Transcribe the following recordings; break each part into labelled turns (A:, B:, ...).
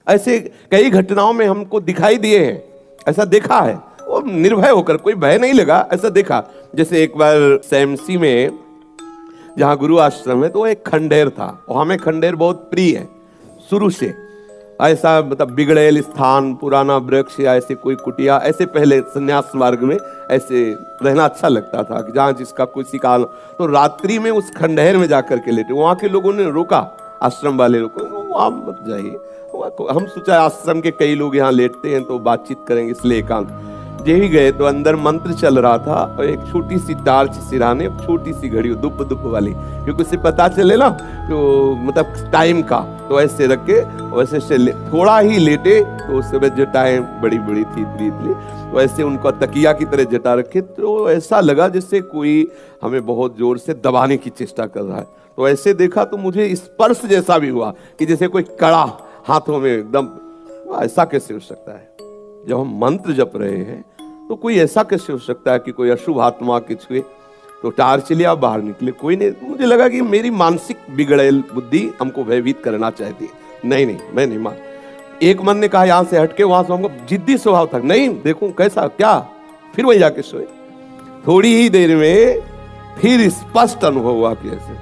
A: ऐसे कई घटनाओं में हमको दिखाई दिए हैं, ऐसा देखा है। वो निर्भय होकर, कोई भय नहीं लगा, ऐसा देखा। जैसे एक बार सैमसी में जहाँ गुरु आश्रम है, तो एक खंडेर था, और हमें खंडेर बहुत प्रिय है शुरू से। ऐसा मतलब बिगड़ेल स्थान, पुराना वृक्ष या ऐसे कोई कुटिया, ऐसे पहले संन्यास मार्ग में ऐसे रहना अच्छा लगता था कि जहाँ जिसका कोई शिकार। तो रात्रि में उस खंडहर में जाकर के लेटे, वहाँ के लोगों ने रोका, आश्रम वाले लोग को, वहाँ मत जाइए। हम सोचा आश्रम के कई लोग यहाँ लेटते हैं तो बातचीत करेंगे, इसलिए एकांत। यही गए तो अंदर मंत्र चल रहा था, और एक छोटी सी टार्च सिराने, छोटी सी घड़ी दुप दुप वाली, क्योंकि उससे पता चले ना तो मतलब टाइम का। तो ऐसे रख के वैसे से थोड़ा ही लेटे, तो उस समय जटाएं बड़ी बड़ी थी इतनी, तो ऐसे उनका तकिया की तरह जटा रखे, तो ऐसा लगा जैसे कोई हमें बहुत जोर से दबाने की चेष्टा कर रहा है। तो ऐसे देखा तो मुझे स्पर्श जैसा भी हुआ कि जैसे कोई कड़ा हाथों में एकदम। ऐसा कैसे हो सकता है? जब हम मंत्र जप रहे हैं तो कोई ऐसा कैसे हो सकता है कि कोई अशुभ आत्मा के छुए? तो टार्च लिया, बाहर निकले, कोई नहीं। मुझे लगा कि मेरी मानसिक बिगड़ेल बुद्धि हमको भयभीत करना चाहती है। नहीं, मैं नहीं मान। एक मन ने कहा यहाँ से हटके, वहां से हमको जिद्दी स्वभाव था, नहीं देखूं कैसा क्या, फिर वही जाके सोए। थोड़ी ही देर में फिर स्पष्ट अनुभव हुआ कि ऐसे।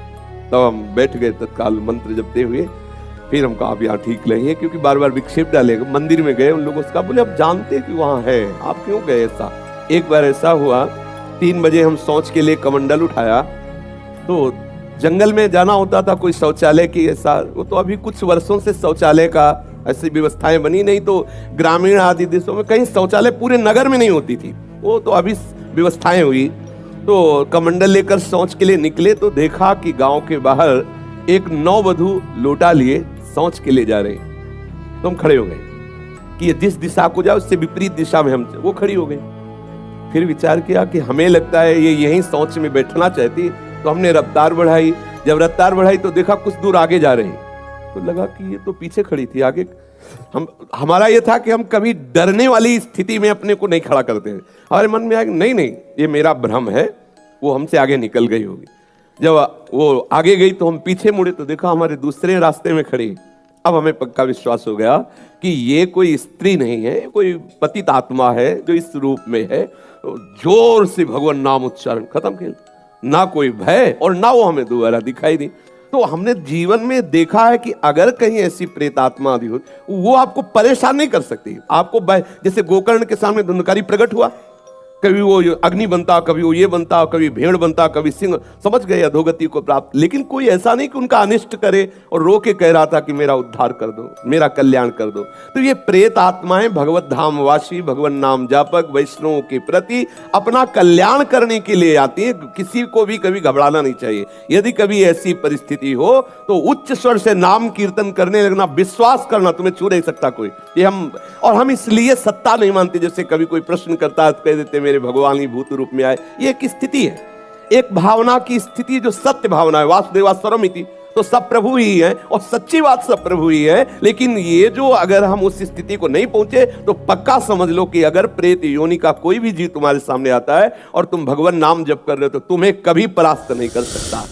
A: तब हम बैठ गए तत्काल मंत्र जपते हुए। फिर हम कहा आप यहाँ ठीक नहीं है, क्योंकि बार बार विक्षेप डालेगा। मंदिर में गए, उन लोगों से कहा, बोले आप जानते कि वहाँ है, आप क्यों गए? ऐसा एक बार ऐसा हुआ, 3 बजे हम शौच के लिए कमंडल उठाया, तो जंगल में जाना होता था, कोई शौचालय की ऐसा, वो तो अभी कुछ वर्षों से शौचालय का ऐसी व्यवस्थाएं बनी नहीं। तो ग्रामीण आदि देशों में कहीं शौचालय पूरे नगर में नहीं होती थी, वो तो अभी व्यवस्थाएं हुई। तो कमंडल लेकर शौच के लिए निकले, तो देखा कि गांव के बाहर एक नववधु लोटा लिए शौच के लिए जा रहे हैं। तो हम खड़े हो गए कि ये जिस दिशा को जाए उससे विपरीत दिशा में हम, वो खड़ी हो गई। फिर विचार किया कि हमें लगता है ये यहीं शौच में बैठना चाहती, तो हमने रफ्तार बढ़ाई। जब रफ्तार बढ़ाई तो देखा कुछ दूर आगे जा रही, तो लगा कि ये तो पीछे खड़ी थी, आगे। हमारा ये था कि हम कभी डरने वाली स्थिति में अपने को नहीं खड़ा करते हैं। हमारे मन में आया नहीं, ये मेरा भ्रम है, वो हमसे आगे निकल गई होगी। जब वो आगे गई तो हम पीछे मुड़े, तो देखा हमारे दूसरे रास्ते में खड़ी। अब हमें पक्का विश्वास हो गया कि ये कोई स्त्री नहीं है, कोई पतित आत्मा है जो इस रूप में है। तो जोर से भगवान नाम उच्चारण, खत्म खेल। ना कोई भय और ना वो हमें दोबारा दिखाई दी। तो हमने जीवन में देखा है कि अगर कहीं ऐसी प्रेत आत्मा आदि हो, वो आपको परेशान नहीं कर सकती। आपको जैसे गोकर्ण के सामने धुंधकारी प्रकट हुआ, कभी वो अग्नि बनता, कभी वो ये बनता, कभी भेड़ बनता, कभी सिंह, समझ गए अधोगति को प्राप्त। लेकिन कोई ऐसा नहीं कि उनका अनिष्ट करे और रो के कह रहा था कि मेरा उद्धार कर दो, मेरा कल्याण कर दो। तो ये प्रेत आत्माएं भगवत धाम वासी, भगवान नाम जापक, वैष्णवों के प्रति अपना कल्याण करने के लिए आती है। किसी को भी कभी घबराना नहीं चाहिए। यदि कभी ऐसी परिस्थिति हो तो उच्च स्वर से नाम कीर्तन करने लगना, विश्वास करना, तुम्हें छू नहीं सकता कोई। ये हम इसलिए सत्ता नहीं मानते। जैसे कभी कोई प्रश्न करता है तो कह देते मेरे भगवान ही भूत रूप में आए। ये एक स्थिति है, एक भावना की स्थिति जो सत्य भावना है। वासुदेवा सर्वमिति, तो सब प्रभु ही है, और सच्ची बात सब प्रभु ही है। लेकिन ये जो अगर हम उस स्थिति को नहीं पहुंचे तो पक्का समझ लो कि अगर प्रेत योनि का कोई भी जीव तुम्हारे सामने आता है और तुम भगवान नाम जप कर रहे हो, तो तुम्हें कभी परास्त नहीं कर सकता।